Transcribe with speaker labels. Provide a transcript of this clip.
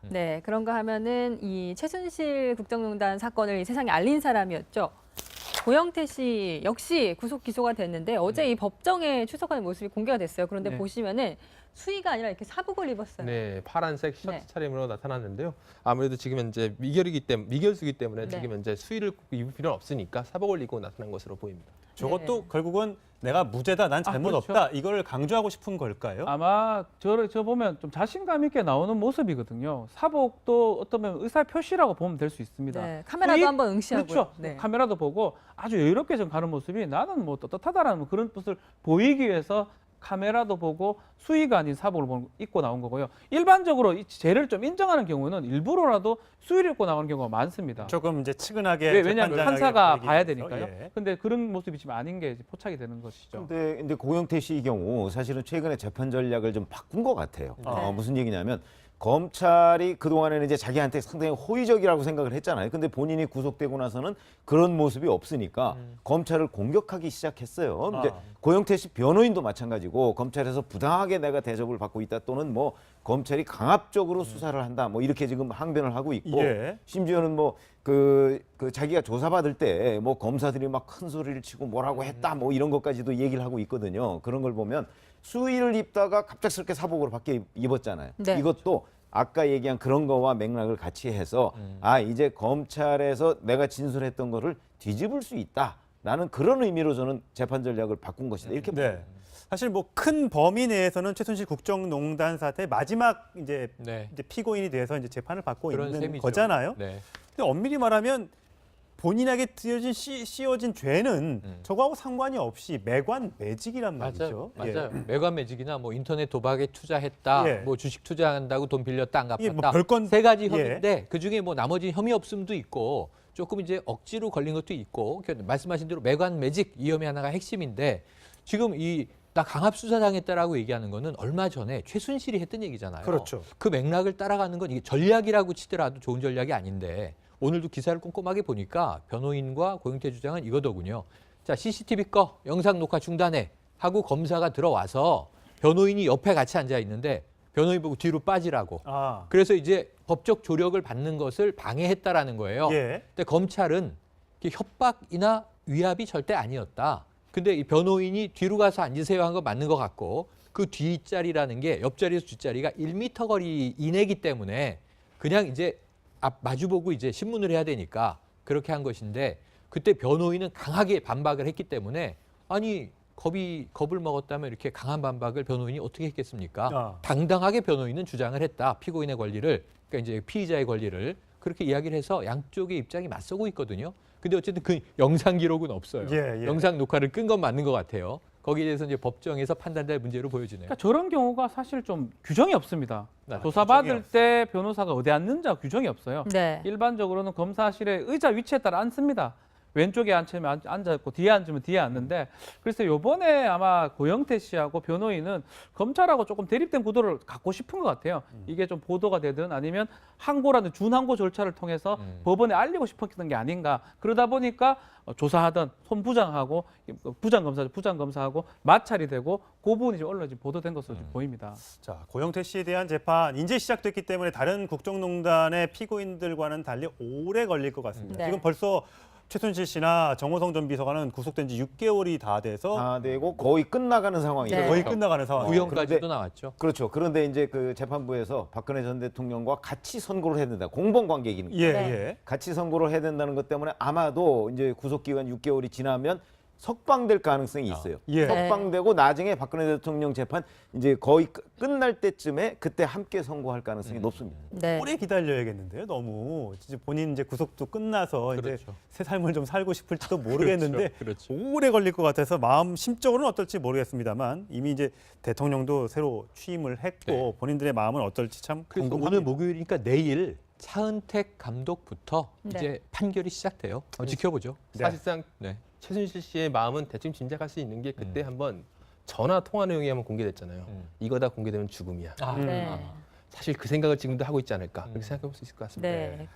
Speaker 1: 네, 그런가 하면은 이 최순실 국정농단 사건을 이 세상에 알린 사람이었죠. 고영태 씨 역시 구속 기소가 됐는데 어제 이 법정에 출석하는 모습이 공개가 됐어요. 그런데
Speaker 2: 네.
Speaker 1: 보시면은 수의가 아니라 이렇게 사복을 입었어요.
Speaker 3: 네, 파란색 셔츠
Speaker 1: 네.
Speaker 3: 차림으로 나타났는데요. 아무래도 지금 현재 미결수기 때문에
Speaker 1: 네.
Speaker 3: 지금 현재 수의를 꼭 입을 필요는 없으니까 사복을 입고 나타난 것으로 보입니다.
Speaker 2: 저것도 결국은 내가 무죄다, 난 잘못
Speaker 4: 그렇죠.
Speaker 2: 없다 이걸 강조하고 싶은 걸까요?
Speaker 4: 아마 저 보면 좀 자신감 있게 나오는 모습이거든요. 사복도 어떤 면면 의사 표시라고 보면 될 수 있습니다.
Speaker 1: 네, 카메라도 한번 응시하고요.
Speaker 4: 그렇죠.
Speaker 1: 네.
Speaker 4: 카메라도 보고 아주 여유롭게 좀 가는 모습이 나는 뭐 떳떳하다라는 그런 뜻을 보이기 위해서 카메라도 보고 수의가 아닌 사복을 입고 나온 거고요. 일반적으로 이 죄를 좀 인정하는 경우는 일부러라도 수의를 입고 나오는 경우가 많습니다.
Speaker 2: 조금 이제 측은하게
Speaker 4: 왜냐하면
Speaker 2: 재판장에게
Speaker 4: 판사가
Speaker 2: 보이기
Speaker 4: 봐야
Speaker 2: 위해서.
Speaker 4: 되니까요.
Speaker 2: 예.
Speaker 4: 근데 그런 모습이 지금 아닌 게 포착이 되는 것이죠.
Speaker 5: 근데 고영태 씨의 경우 사실은 최근에 재판 전략을 좀 바꾼 것 같아요.
Speaker 1: 네.
Speaker 5: 무슨 얘기냐면 검찰이 그동안에는 이제 자기한테 상당히 호의적이라고 생각을 했잖아요. 근데 본인이 구속되고 나서는 그런 모습이 없으니까 검찰을 공격하기 시작했어요. 이제 고영태 씨 변호인도 마찬가지고 검찰에서 부당하게 내가 대접을 받고 있다 또는 뭐 검찰이 강압적으로 수사를 한다 뭐 이렇게 지금 항변을 하고 있고
Speaker 2: 예.
Speaker 5: 심지어는 뭐 그 자기가 조사받을 때 뭐 검사들이 막 큰 소리를 치고 뭐라고 했다 뭐 이런 것까지도 얘기를 하고 있거든요. 그런 걸 보면 수의를 입다가 갑작스럽게 사복으로 밖에 입었잖아요.
Speaker 1: 네.
Speaker 5: 이것도 아까 얘기한 그런 거와 맥락을 같이 해서 아 이제 검찰에서 내가 진술했던 거를 뒤집을 수 있다라는 그런 의미로 저는 재판 전략을 바꾼 것이다 이렇게
Speaker 2: 네. 사실 뭐 큰 범위 내에서는 최순실 국정농단 사태 마지막 이제 피고인이 돼서 이제 재판을 받고
Speaker 3: 그런
Speaker 2: 있는
Speaker 3: 셈이죠.
Speaker 2: 거잖아요.
Speaker 3: 네.
Speaker 2: 근데 엄밀히 말하면 본인에게 씌워진 죄는 저거하고 상관이 없이 매관 매직이란 말이죠.
Speaker 3: 맞아요. 매관 매직이나 뭐 인터넷 도박에 투자했다,
Speaker 2: 예.
Speaker 3: 뭐 주식 투자한다고 돈 빌렸다 안
Speaker 2: 이게
Speaker 3: 갚았다.
Speaker 2: 뭐 별건
Speaker 3: 세 가지
Speaker 2: 예.
Speaker 3: 혐의인데 그 중에 뭐 나머지 혐의 없음도 있고 조금 이제 억지로 걸린 것도 있고 말씀하신 대로 매관 매직 이 혐의 하나가 핵심인데 지금 나 강압 수사 당했다라고 얘기하는 거는 얼마 전에 최순실이 했던 얘기잖아요.
Speaker 2: 그렇죠.
Speaker 3: 그 맥락을 따라가는 건 이게 전략이라고 치더라도 좋은 전략이 아닌데 오늘도 기사를 꼼꼼하게 보니까 변호인과 고영태 주장은 이거더군요. 자, CCTV 꺼, 영상 녹화 중단해 하고 검사가 들어와서 변호인이 옆에 같이 앉아 있는데 변호인 보고 뒤로 빠지라고. 그래서 이제 법적 조력을 받는 것을 방해했다라는 거예요.
Speaker 2: 예.
Speaker 3: 근데 검찰은 협박이나 위압이 절대 아니었다. 근데 이 변호인이 뒤로 가서 앉으세요 한 거 맞는 것 같고 그 뒷자리라는 게 옆자리에서 뒷자리가 1m 거리 이내기 때문에 그냥 이제 앞 마주보고 이제 신문을 해야 되니까 그렇게 한 것인데 그때 변호인은 강하게 반박을 했기 때문에 아니 겁을 먹었다면 이렇게 강한 반박을 변호인이 어떻게 했겠습니까? 당당하게 변호인은 주장을 했다. 피고인의 권리를 그러니까 이제 피의자의 권리를 그렇게 이야기를 해서 양쪽의 입장이 맞서고 있거든요. 근데 어쨌든 그 영상 기록은 없어요.
Speaker 2: 예.
Speaker 3: 영상 녹화를 끈 건 맞는 것 같아요. 거기에 대해서 이제 법정에서 판단될 문제로 보여지네요.
Speaker 4: 그러니까 저런 경우가 사실 좀 규정이 없습니다.
Speaker 3: 네,
Speaker 4: 조사받을 때 변호사가 어디 앉는지 규정이 없어요.
Speaker 1: 네.
Speaker 4: 일반적으로는 검사실의 의자 위치에 따라 앉습니다. 왼쪽에 앉으면 앉아있고 뒤에 앉으면 뒤에 앉는데 그래서 이번에 아마 고영태 씨하고 변호인은 검찰하고 조금 대립된 구도를 갖고 싶은 것 같아요. 이게 좀 보도가 되든 아니면 항고라는 준항고 절차를 통해서 법원에 알리고 싶었던 게 아닌가. 그러다 보니까 조사하던 손부장하고 부장검사하고 마찰이 되고 그 부분이 좀 언론에 보도된 것으로 좀 보입니다.
Speaker 2: 자, 고영태 씨에 대한 재판 이제 시작됐기 때문에 다른 국정농단의 피고인들과는 달리 오래 걸릴 것 같습니다.
Speaker 1: 네.
Speaker 2: 지금 벌써 최순실 씨나 정호성 전 비서관은 구속된 지 6개월이 다 돼서
Speaker 5: 다 되고 거의 끝나가는 상황이죠.
Speaker 1: 네.
Speaker 2: 거의 끝나가는 상황.
Speaker 3: 구형까지도 나왔죠.
Speaker 5: 그렇죠. 그런데 이제 그 재판부에서 박근혜 전 대통령과 같이 선고를 해야 된다. 공범 관계이니까.
Speaker 2: 예,
Speaker 1: 네.
Speaker 2: 예.
Speaker 5: 같이 선고를 해야 된다는 것 때문에 아마도 이제 구속 기간 6개월이 지나면 석방될 가능성이 있어요.
Speaker 2: 예.
Speaker 5: 석방되고 나중에 박근혜 대통령 재판 이제 거의 끝날 때쯤에 그때 함께 선고할 가능성이 높습니다.
Speaker 1: 네.
Speaker 2: 오래 기다려야겠는데요. 너무 진짜 본인 이제 구속도 끝나서 이제
Speaker 3: 그렇죠.
Speaker 2: 새 삶을 좀 살고 싶을지도 모르겠는데
Speaker 3: 그렇죠.
Speaker 2: 오래 걸릴 것 같아서 마음 심적으로는 어떨지 모르겠습니다만 이미 이제 대통령도 새로 취임을 했고
Speaker 3: 네.
Speaker 2: 본인들의 마음은 어떨지 참
Speaker 3: 그래서
Speaker 2: 궁금합니다.
Speaker 3: 오늘 목요일이니까 내일 차은택 감독부터
Speaker 1: 네.
Speaker 3: 이제 판결이 시작돼요. 지켜보죠.
Speaker 2: 네.
Speaker 3: 사실상 최순실 씨의 마음은 대충 짐작할 수 있는 게 그때 한번 전화 통화 내용이 한번 공개됐잖아요. 이거 다 공개되면 죽음이야.
Speaker 1: 네.
Speaker 3: 사실 그 생각을 지금도 하고 있지 않을까 그렇게 생각해 볼 수 있을 것 같습니다.
Speaker 1: 네.